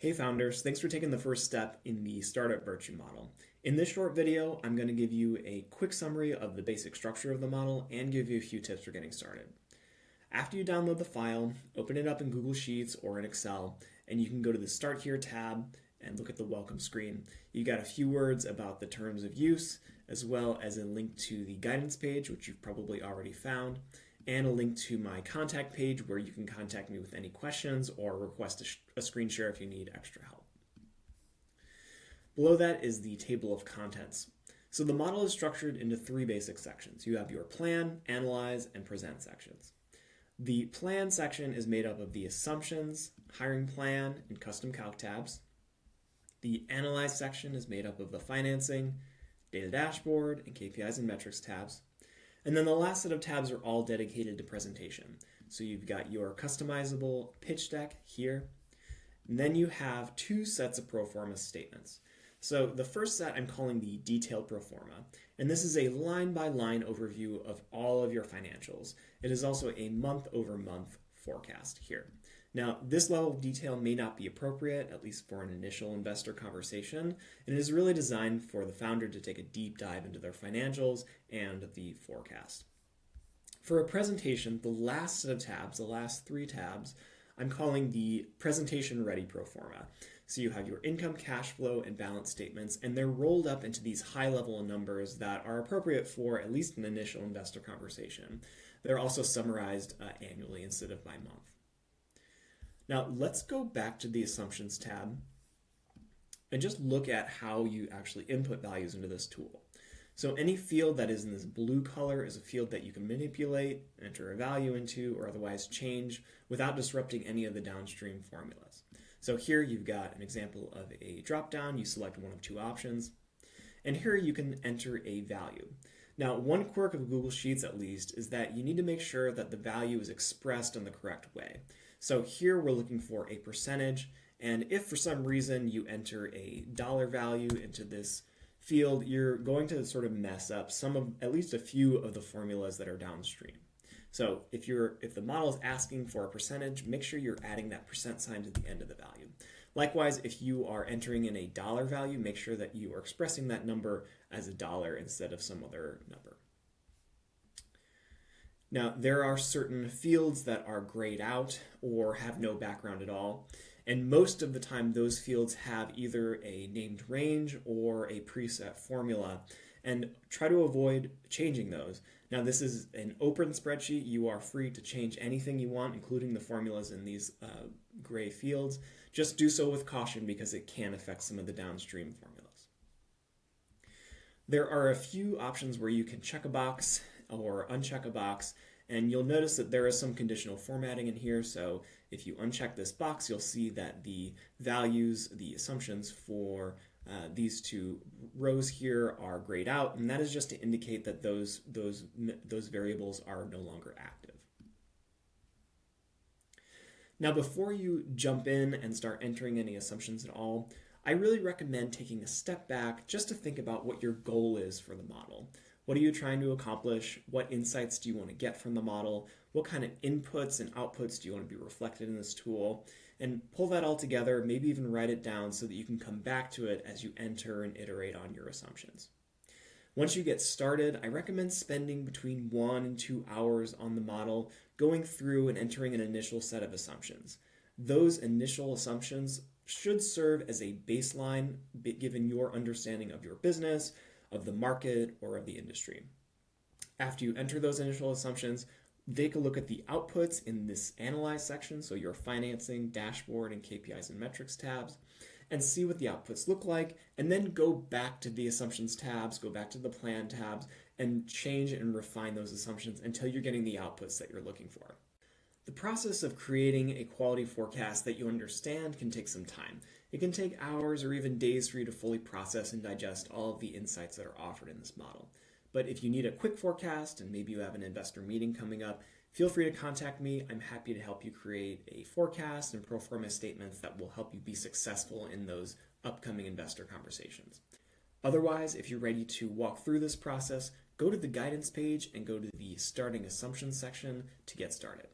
Hey founders, thanks for taking the first step in the Startup Virtue Model. In this short video, I'm going to give you a quick summary of the basic structure of the model and give you a few tips for getting started. After you download the file, open it up in Google Sheets or in Excel, and you can go to the Start Here tab and look at the welcome screen. You got a few words about the terms of use, as well as a link to the guidance page, which you've probably already found, and a link to my contact page where you can contact me with any questions or request a screen share if you need extra help. Below that is the table of contents. So the model is structured into three basic sections. You have your plan, analyze, and present sections. The plan section is made up of the assumptions, hiring plan, and custom calc tabs. The analyze section is made up of the financing, data dashboard, and KPIs and metrics tabs. And then the last set of tabs are all dedicated to presentation. So you've got your customizable pitch deck here. And then you have two sets of pro forma statements. So the first set I'm calling the detailed pro forma. And this is a line-by-line overview of all of your financials. It is also a month-over-month forecast here. Now, this level of detail may not be appropriate, at least for an initial investor conversation, and it is really designed for the founder to take a deep dive into their financials and the forecast. For a presentation, the last set of tabs, the last three tabs, I'm calling the presentation ready pro forma. So you have your income, cash flow, and balance statements, and they're rolled up into these high-level numbers that are appropriate for at least an initial investor conversation. They're also summarized annually instead of by month. Now let's go back to the Assumptions tab and just look at how you actually input values into this tool. So any field that is in this blue color is a field that you can manipulate, enter a value into, or otherwise change without disrupting any of the downstream formulas. So here you've got an example of a drop-down. You select one of two options, and here you can enter a value. Now, one quirk of Google Sheets, at least, is that you need to make sure that the value is expressed in the correct way. So here we're looking for a percentage, and if for some reason you enter a dollar value into this field, you're going to sort of mess up at least a few of the formulas that are downstream. So if the model is asking for a percentage, make sure you're adding that percent sign to the end of the value. Likewise, if you are entering in a dollar value, make sure that you are expressing that number as a dollar instead of some other number. Now, there are certain fields that are grayed out or have no background at all, and most of the time those fields have either a named range or a preset formula, and try to avoid changing those. Now, this is an open spreadsheet. You are free to change anything you want, including the formulas in these gray fields. Just do so with caution because it can affect some of the downstream formulas. There are a few options where you can check a box or uncheck a box, and you'll notice that there is some conditional formatting in here. So if you uncheck this box, you'll see that the values, the assumptions for these two rows here are grayed out, and that is just to indicate that those variables are no longer active. Now, before you jump in and start entering any assumptions at all, I really recommend taking a step back just to think about what your goal is for the model. What are you trying to accomplish? What insights do you want to get from the model? What kind of inputs and outputs do you want to be reflected in this tool? And pull that all together, maybe even write it down so that you can come back to it as you enter and iterate on your assumptions. Once you get started, I recommend spending between 1 and 2 hours on the model, going through and entering an initial set of assumptions. Those initial assumptions should serve as a baseline given your understanding of your business, of the market, or of the industry. After you enter those initial assumptions, take a look at the outputs in this Analyze section, so your financing, dashboard, and KPIs and metrics tabs, and see what the outputs look like, and then go back to the Assumptions tabs, go back to the Plan tabs, and change and refine those assumptions until you're getting the outputs that you're looking for. The process of creating a quality forecast that you understand can take some time. It can take hours or even days for you to fully process and digest all of the insights that are offered in this model. But if you need a quick forecast and maybe you have an investor meeting coming up, feel free to contact me. I'm happy to help you create a forecast and pro forma statements that will help you be successful in those upcoming investor conversations. Otherwise, if you're ready to walk through this process, go to the guidance page and go to the Starting Assumptions section to get started.